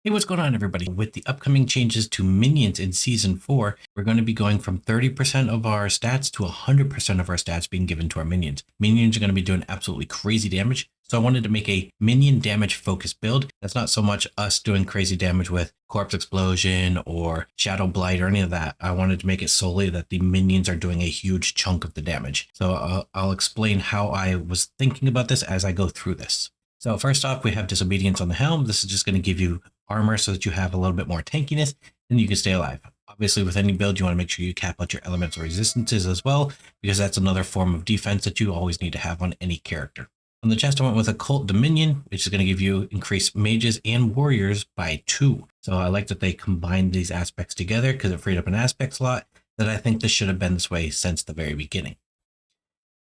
Hey, what's going on, everybody? With the upcoming changes to minions in Season 4, we're going to be going from 30% of our stats to 100% of our stats being given to our minions. Minions are going to be doing absolutely crazy damage, so I wanted to make a minion damage focused build. That's not so much us doing crazy damage with Corpse Explosion or Shadow Blight or any of that. I wanted to make it solely that the minions are doing a huge chunk of the damage. So I'll explain how I was thinking about this as I go through this. So first off, we have Disobedience on the Helm. This is just going to give you armor so that you have a little bit more tankiness and you can stay alive. Obviously, with any build, you want to make sure you cap out your elemental resistances as well, because that's another form of defense that you always need to have on any character. On the chest, I went with Occult Dominion, which is going to give you increased mages and warriors by 2. So I like that they combined these aspects together because it freed up an aspect slot that I think this should have been this way since the very beginning.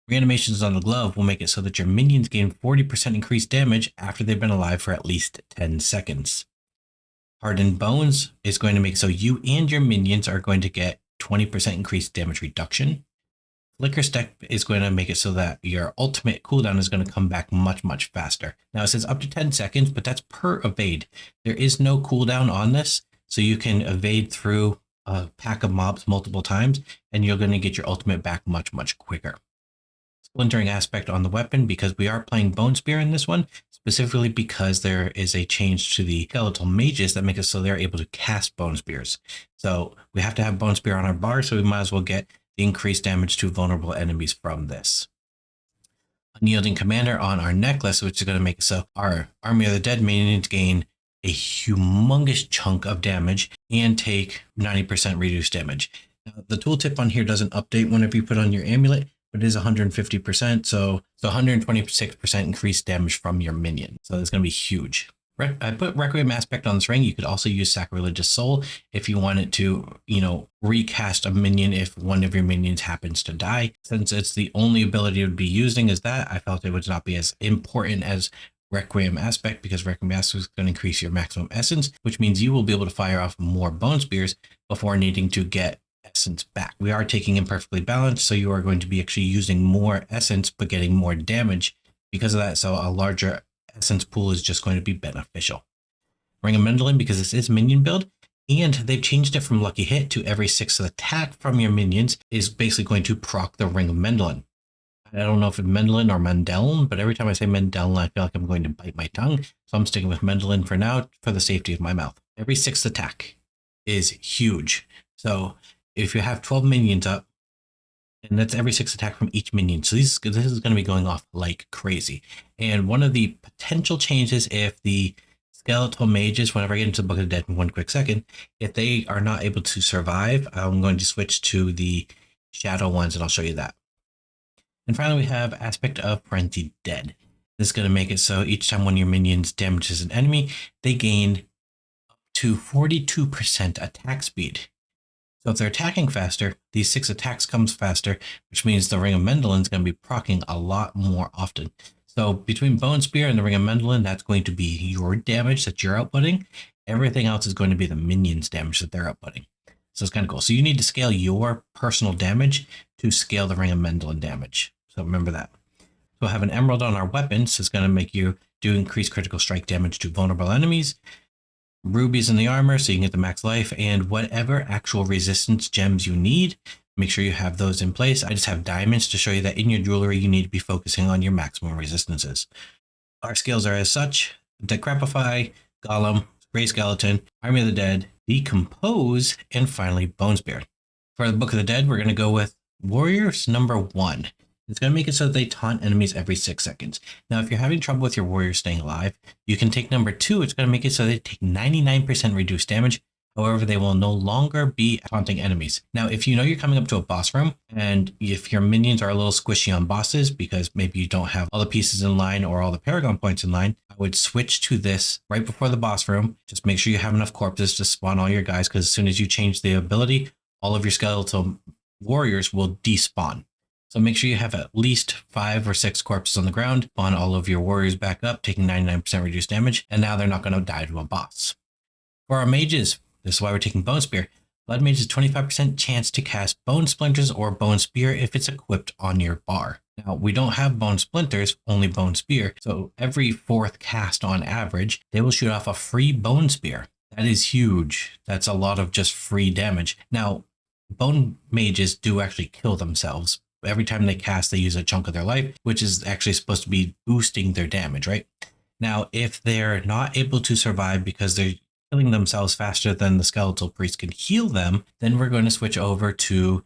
Reanimations on the glove will make it so that your minions gain 40% increased damage after they've been alive for at least 10 seconds. Hardened Bones is going to make so you and your minions are going to get 20% increased damage reduction. Flicker Step is going to make it so that your ultimate cooldown is going to come back much faster. Now it says up to 10 seconds, but that's per evade. There is no cooldown on this, so you can evade through a pack of mobs multiple times, and you're going to get your ultimate back much quicker. Splintering aspect on the weapon, because we are playing Bone Spear in this one, specifically because there is a change to the skeletal mages that make it so they're able to cast Bone Spears. So we have to have Bone Spear on our bar, so we might as well get the increased damage to vulnerable enemies from this. Unyielding Commander on our necklace, which is going to make it so our Army of the Dead minions gain a humongous chunk of damage and take 90% reduced damage. Now, the tooltip on here doesn't update whenever you put on your amulet, but it is 150%, so 126% increased damage from your minion. So it's going to be huge. I put Requiem aspect on this ring. You could also use Sacrilegious Soul if you wanted to, recast a minion if one of your minions happens to die. Since it's the only ability it would be using is that, I felt it would not be as important as Requiem aspect, because Requiem aspect is going to increase your maximum essence, which means you will be able to fire off more Bone Spears before needing to get essence back. We are taking Imperfectly Balanced, so you are going to be actually using more essence but getting more damage because of that, so a larger essence pool is just going to be beneficial. Ring of Mendelin, because this is minion build, and they've changed it from Lucky Hit to every 6th attack from your minions is basically going to proc the Ring of Mendelin. I don't know if it's Mendelin or Mendelin, but every time I say Mendelin, I feel like I'm going to bite my tongue, so I'm sticking with Mendelin for now for the safety of my mouth. Every 6th attack is huge, so if you have 12 minions up, and that's every 6 attack from each minion. So this is going to be going off like crazy. And one of the potential changes, if the skeletal mages, whenever I get into the Book of the Dead in one quick second, if they are not able to survive, I'm going to switch to the shadow ones, and I'll show you that. And finally, we have Aspect of Frenzied Dead. This is going to make it so each time one of your minions damages an enemy, they gain up to 42% attack speed. So if they're attacking faster, these 6 attacks comes faster, which means the Ring of Mendelin is going to be proccing a lot more often. So between Bone Spear and the Ring of Mendelin, that's going to be your damage that you're outputting. Everything else is going to be the minions' damage that they're outputting. So it's kind of cool. So you need to scale your personal damage to scale the Ring of Mendelin damage. So remember that. So we'll have an Emerald on our weapons. So it's going to make you do increased critical strike damage to vulnerable enemies. Rubies in the armor so you can get the max life, and whatever actual resistance gems you need, make sure you have those in place. I just have diamonds to show you that in your jewelry you need to be focusing on your maximum resistances. Our skills are as such: Decrepify, Golem, Grey Skeleton, Army of the Dead, Decompose, and finally Bone Spear. For the Book of the Dead, we're going to go with Warriors number 1. It's going to make it so that they taunt enemies every 6 seconds. Now, if you're having trouble with your warriors staying alive, you can take number 2. It's going to make it so they take 99% reduced damage. However, they will no longer be taunting enemies. Now, if you know you're coming up to a boss room, and if your minions are a little squishy on bosses because maybe you don't have all the pieces in line or all the Paragon points in line, I would switch to this right before the boss room. Just make sure you have enough corpses to spawn all your guys, because as soon as you change the ability, all of your skeletal warriors will despawn. So make sure you have at least 5 or 6 corpses on the ground, spawn all of your warriors back up, taking 99% reduced damage, and now they're not going to die to a boss. For our mages, this is why we're taking Bone Spear. Blood Mage is 25% chance to cast Bone Splinters or Bone Spear if it's equipped on your bar. Now, we don't have Bone Splinters, only Bone Spear, so every fourth cast on average, they will shoot off a free Bone Spear. That is huge. That's a lot of just free damage. Now, Bone Mages do actually kill themselves. Every time they cast, they use a chunk of their life, which is actually supposed to be boosting their damage, right? Now, if they're not able to survive because they're killing themselves faster than the Skeletal Priest can heal them, then we're going to switch over to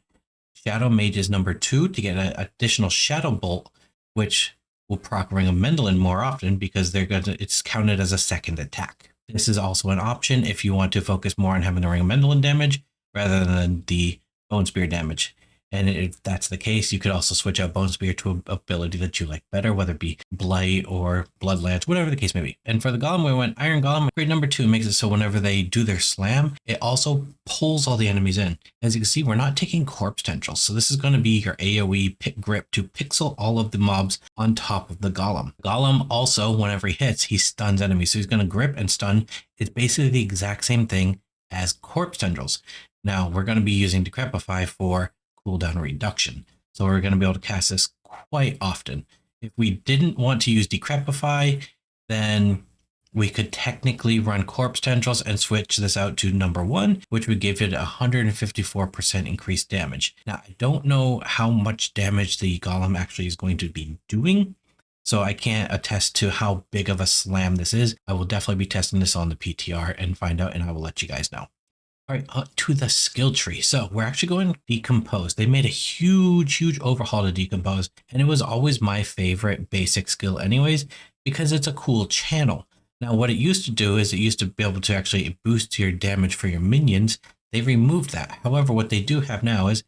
Shadow Mages number 2 to get an additional Shadow Bolt, which will proc Ring of Mendelin more often because it's counted as a second attack. This is also an option if you want to focus more on having the Ring of Mendelin damage rather than the Bone Spear damage. And if that's the case, you could also switch out Bone Spear to an ability that you like better, whether it be Blight or Blood Lance, whatever the case may be. And for the Golem, we went Iron Golem. Grade number 2 makes it so whenever they do their slam, it also pulls all the enemies in. As you can see, we're not taking Corpse Tendrils. So this is going to be your AoE pick grip to pixel all of the mobs on top of the Golem. Golem also, whenever he hits, he stuns enemies. So he's going to grip and stun. It's basically the exact same thing as Corpse Tendrils. Now, we're going to be using Decrepify for cooldown reduction. So we're going to be able to cast this quite often. If we didn't want to use Decrepify, then we could technically run Corpse Tendrils and switch this out to number 1, which would give it 154% increased damage. Now, I don't know how much damage the Golem actually is going to be doing, so I can't attest to how big of a slam this is. I will definitely be testing this on the PTR and find out, and I will let you guys know. All right, to the skill tree. So we're actually going to Decompose. They made a huge overhaul to Decompose, and it was always my favorite basic skill anyways, because it's a cool channel. Now, what it used to do is it used to be able to actually boost your damage for your minions. They removed that. However, what they do have now is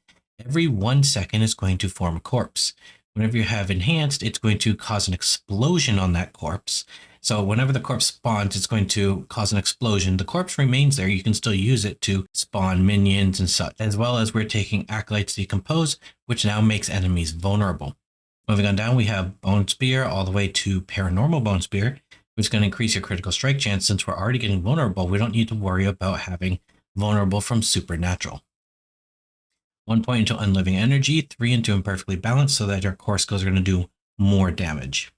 every 1 second is going to form a corpse. Whenever you have enhanced, it's going to cause an explosion on that corpse. So whenever the corpse spawns, it's going to cause an explosion. The corpse remains there. You can still use it to spawn minions and such, as well as we're taking Acolytes Decompose, which now makes enemies vulnerable. Moving on down, we have Bone Spear all the way to Paranormal Bone Spear, which is going to increase your critical strike chance. Since we're already getting vulnerable, we don't need to worry about having vulnerable from Supernatural. 1 point into Unliving Energy, 3 into Imperfectly Balanced, so that your core skills are going to do more damage.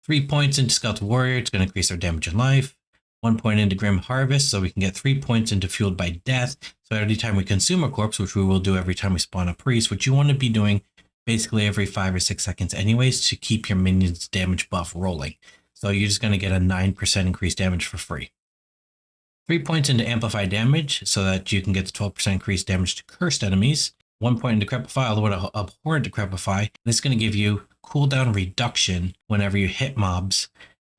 3 points into Skeletal Warrior, it's going to increase their damage and life. 1 point into Grim Harvest, so we can get 3 points into Fueled by Death. So every time we consume a corpse, which we will do every time we spawn a priest, which you want to be doing basically every 5 or 6 seconds anyways to keep your minions' damage buff rolling. So you're just going to get a 9% increased damage for free. 3 points into Amplify Damage, so that you can get the 12% increased damage to cursed enemies. 1 point into Decrepify, all the way to Abhorrent Decrepify. This is going to give you cooldown reduction whenever you hit mobs.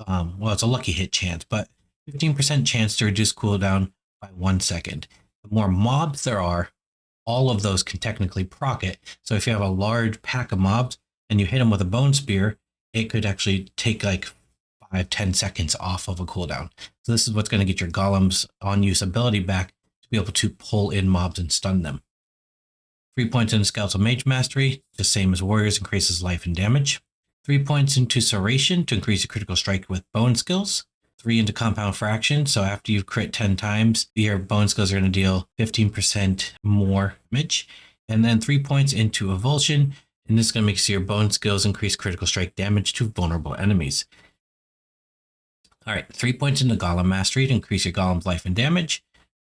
Well, it's a lucky hit chance, but 15% chance to reduce cooldown by 1 second. The more mobs there are, all of those can technically proc it. So if you have a large pack of mobs and you hit them with a Bone Spear, it could actually take like 5-10 seconds off of a cooldown. So this is what's going to get your Golem's on-use ability back to be able to pull in mobs and stun them. 3 points into Skeletal Mage Mastery, the same as Warriors, increases life and damage. 3 points into Serration to increase your critical strike with bone skills. 3 into Compound Fraction, so after you've crit 10 times, your bone skills are going to deal 15% more damage. And then 3 points into Avulsion, and this is going to make so your bone skills increase critical strike damage to vulnerable enemies. All right, 3 points into Golem Mastery to increase your Golem's life and damage.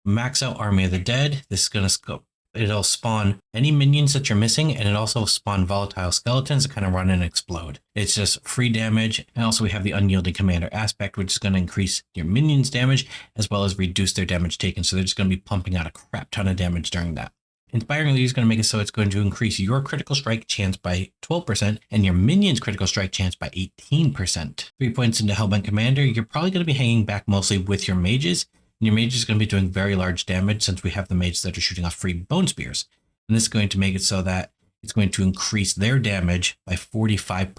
Max out Army of the Dead. This is going to it'll spawn any minions that you're missing, and it also will spawn volatile skeletons that kind of run and explode. It's just free damage. And also we have the Unyielding Commander aspect, which is going to increase your minions' damage as well as reduce their damage taken. So they're just going to be pumping out a crap ton of damage during that. Inspiring Lead is going to make it so it's going to increase your critical strike chance by 12% and your minions' critical strike chance by 18%. 3 points into Hellbent Commander, you're probably going to be hanging back mostly with your mages. And your mage is going to be doing very large damage since we have the mages that are shooting off free bone spears. And this is going to make it so that it's going to increase their damage by 45%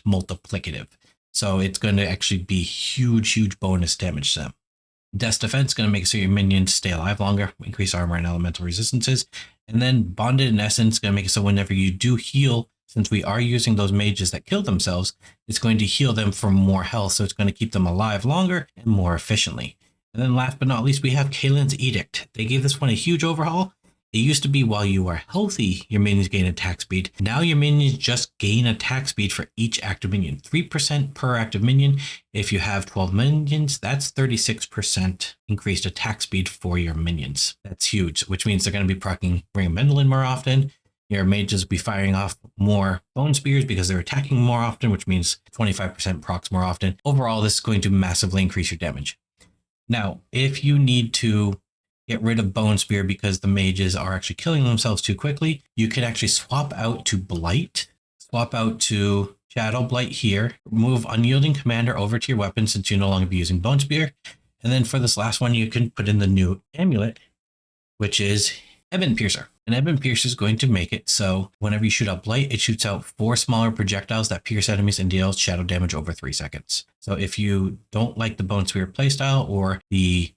multiplicative. So it's going to actually be huge bonus damage to them. Death's Defense is going to make it so your minions stay alive longer, increase armor and elemental resistances. And then Bonded in Essence is going to make it so whenever you do heal, since we are using those mages that kill themselves, it's going to heal them for more health. So it's going to keep them alive longer and more efficiently. And then last but not least, we have Kalen's Edict. They gave this one a huge overhaul. It used to be while you are healthy, your minions gain attack speed. Now your minions just gain attack speed for each active minion. 3% per active minion. If you have 12 minions, that's 36% increased attack speed for your minions. That's huge, which means they're going to be proccing Ring of Mendelin more often. Your mages will be firing off more bone spears because they're attacking more often, which means 25% procs more often. Overall, this is going to massively increase your damage. Now, if you need to get rid of Bone Spear because the mages are actually killing themselves too quickly, you can actually swap out to Blight, swap out to Shadow Blight here, move Unyielding Commander over to your weapon since you'll no longer be using Bone Spear. And then for this last one, you can put in the new amulet, which is Ebon Piercer. And Ebon Piercer is going to make it so whenever you shoot out Blight, it shoots out 4 smaller projectiles that pierce enemies and deals shadow damage over 3 seconds. So if you don't like the Bone Spear playstyle, or the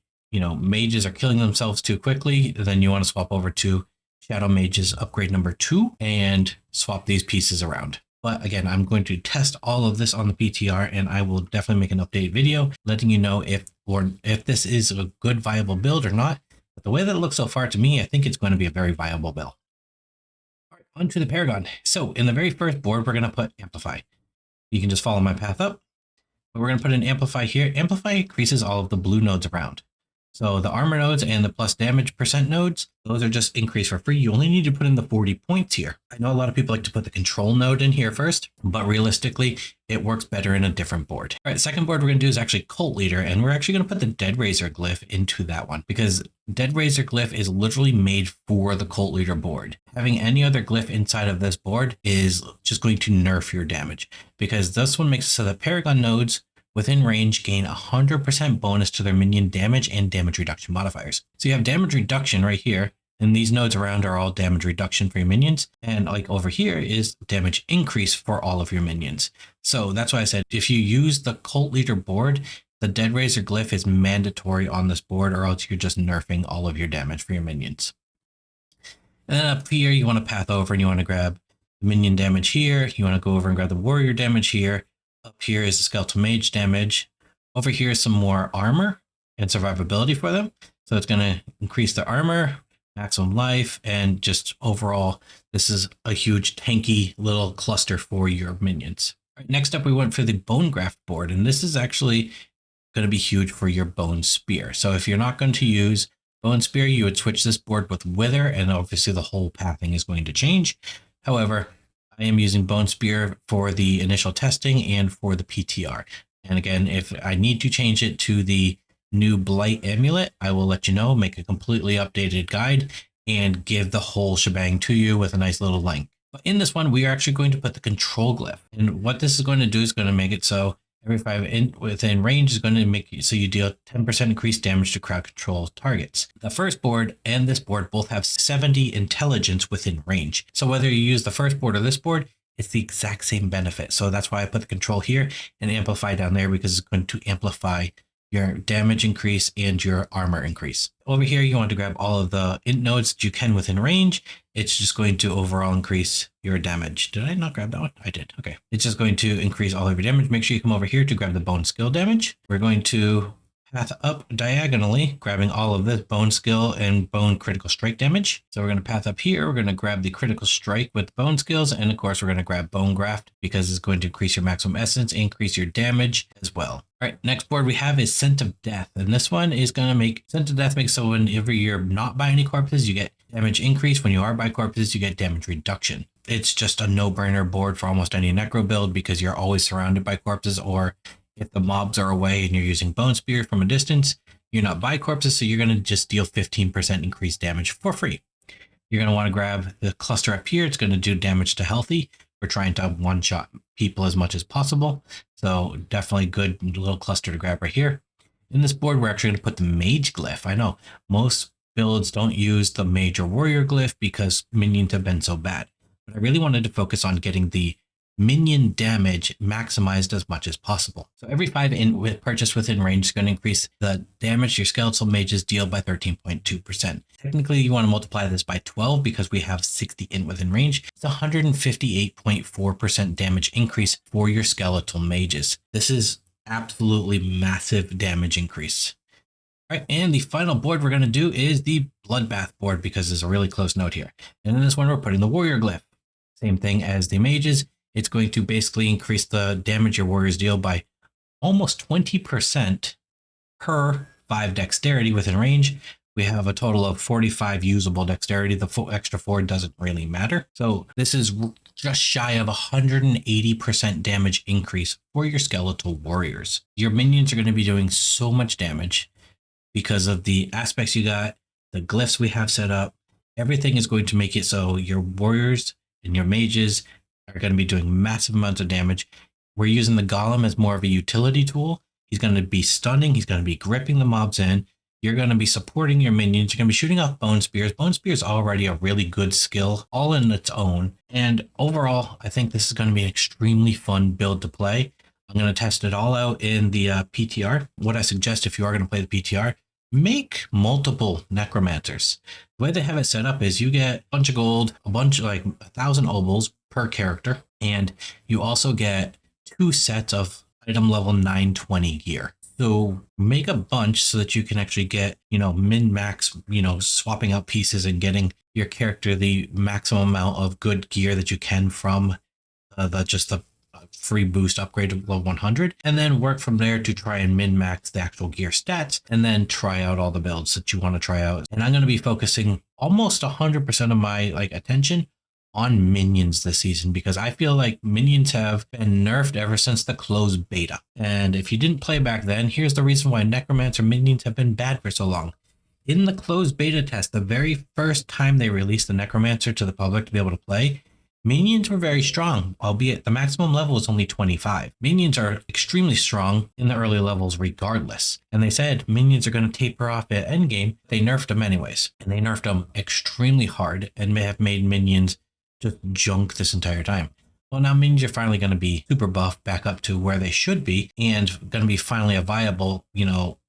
mages are killing themselves too quickly, then you want to swap over to Shadow Mages upgrade number 2 and swap these pieces around. But again, I'm going to test all of this on the PTR, and I will definitely make an update video letting you know if this is a good viable build or not. But the way that it looks so far, to me, I think it's going to be a very viable build. All right, on to the Paragon. So in the very first board, we're going to put Amplify. You can just follow my path up. But we're going to put an Amplify here. Amplify increases all of the blue nodes around. So the armor nodes and the plus damage percent nodes, those are just increased for free. You only need to put in the 40 points here. I know a lot of people like to put the control node in here first, but realistically, it works better in a different board. All right, second board we're going to do is actually Cult Leader, and we're actually going to put the Dead Razor glyph into that one because Dead Razor glyph is literally made for the Cult Leader board. Having any other glyph inside of this board is just going to nerf your damage, because this one makes it so that Paragon nodes within range gain 100% bonus to their minion damage and damage reduction modifiers. So you have damage reduction right here, and these nodes around are all damage reduction for your minions. And like over here is damage increase for all of your minions. So that's why I said, if you use the Cult Leader board, the Dead Razor glyph is mandatory on this board, or else you're just nerfing all of your damage for your minions. And then up here, you want to path over and you want to grab the minion damage here. You want to go over and grab the warrior damage here. Up here is the skeletal mage damage. Over here is some more armor and survivability for them. So it's going to increase the armor, maximum life, and just overall, this is a huge tanky little cluster for your minions. All right, next up, we went for the Bone Graft board, and this is actually going to be huge for your Bone Spear. So if you're not going to use Bone Spear, you would switch this board with Wither, and obviously the whole pathing is going to change. However, I am using Bone Spear for the initial testing and for the PTR. And again, if I need to change it to the new Blight Amulet, I will let you know, make a completely updated guide, and give the whole shebang to you with a nice little link. But in this one, we are actually going to put the control glyph. And what this is going to do is going to make it so every 5 within range is going to make so you deal 10% increased damage to crowd control targets. The first board and this board both have 70 intelligence within range. So whether you use the first board or this board, it's the exact same benefit. So that's why I put the control here and amplify down there, because it's going to amplify your damage increase and your armor increase. Over here, you want to grab all of the int nodes that you can within range. It's just going to overall increase your damage. Did I not grab that one? I did. Okay. It's just going to increase all of your damage. Make sure you come over here to grab the bone skill damage. We're going to path up diagonally, grabbing all of this bone skill and bone critical strike damage. So we're going to path up here. We're going to grab the critical strike with bone skills. And of course, we're going to grab bone graft because it's going to increase your maximum essence, increase your damage as well. All right, next board we have is Scent of Death. And this one is going to make Scent of Death makes so whenever you're not by any corpses, you get damage increase. When you are by corpses, you get damage reduction. It's just a no-brainer board for almost any necro build because you're always surrounded by corpses, or if the mobs are away and you're using Bone Spear from a distance, you're not by corpses, so you're going to just deal 15% increased damage for free. You're going to want to grab the cluster up here. It's going to do damage to healthy. We're trying to one-shot people as much as possible. So definitely good little cluster to grab right here. In this board, we're actually going to put the Mage Glyph. I know most builds don't use the Mage or Warrior Glyph because minions have been so bad. But I really wanted to focus on getting the minion damage maximized as much as possible. So every 5 int purchased within range is going to increase the damage your skeletal mages deal by 13.2%. Technically, you want to multiply this by 12 because we have 60 int within range. It's 158.4% damage increase for your skeletal mages. This is absolutely massive damage increase. All right, and the final board we're going to do is the Bloodbath board because there's a really close note here. And in this one, we're putting the Warrior Glyph. Same thing as the Mages. It's going to basically increase the damage your warriors deal by almost 20% per 5 dexterity within range. We have a total of 45 usable dexterity. The extra 4 doesn't really matter. So this is just shy of 180% damage increase for your skeletal warriors. Your minions are going to be doing so much damage because of the aspects you got, the glyphs we have set up. Everything is going to make it so your warriors and your mages are going to be doing massive amounts of damage. We're using the golem as more of a utility tool. He's going to be stunning. He's going to be gripping the mobs in. You're going to be supporting your minions. You're going to be shooting off bone spears. Bone spear is already a really good skill all in its own. And overall, I think this is going to be an extremely fun build to play. I'm going to test it all out in the PTR. What I suggest if you are going to play the PTR, make multiple necromancers. The way they have it set up is you get a bunch of gold, a bunch of like 1,000 obols per character, and you also get 2 sets of item level 920 gear. So make a bunch so that you can actually get, min-max, swapping out pieces and getting your character the maximum amount of good gear that you can from the free boost upgrade to level 100, and then work from there to try and min-max the actual gear stats, and then try out all the builds that you want to try out. And I'm going to be focusing almost 100% of my attention on minions this season because I feel like minions have been nerfed ever since the closed beta. And if you didn't play back then, here's the reason why Necromancer minions have been bad for so long. In the closed beta test, the very first time they released the Necromancer to the public to be able to play, minions were very strong, albeit the maximum level is only 25. Minions are extremely strong in the early levels regardless. And they said minions are going to taper off at endgame. They nerfed them anyways. And they nerfed them extremely hard and may have made minions just junk this entire time. Well, now minions are finally going to be super buffed back up to where they should be and going to be finally a viable,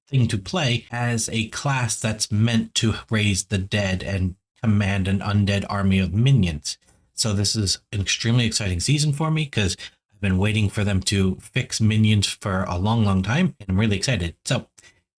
thing to play as a class that's meant to raise the dead and command an undead army of minions. So this is an extremely exciting season for me because I've been waiting for them to fix minions for a long time, and I'm really excited. So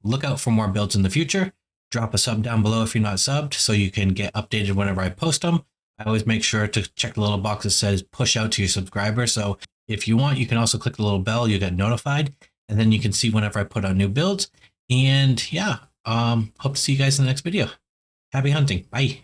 look out for more builds in the future. Drop a sub down below if you're not subbed so you can get updated whenever I post them. I always make sure to check the little box that says push out to your subscriber. So if you want, you can also click the little bell, you get notified, and then you can see whenever I put out new builds. And yeah, hope to see you guys in the next video. Happy hunting. Bye.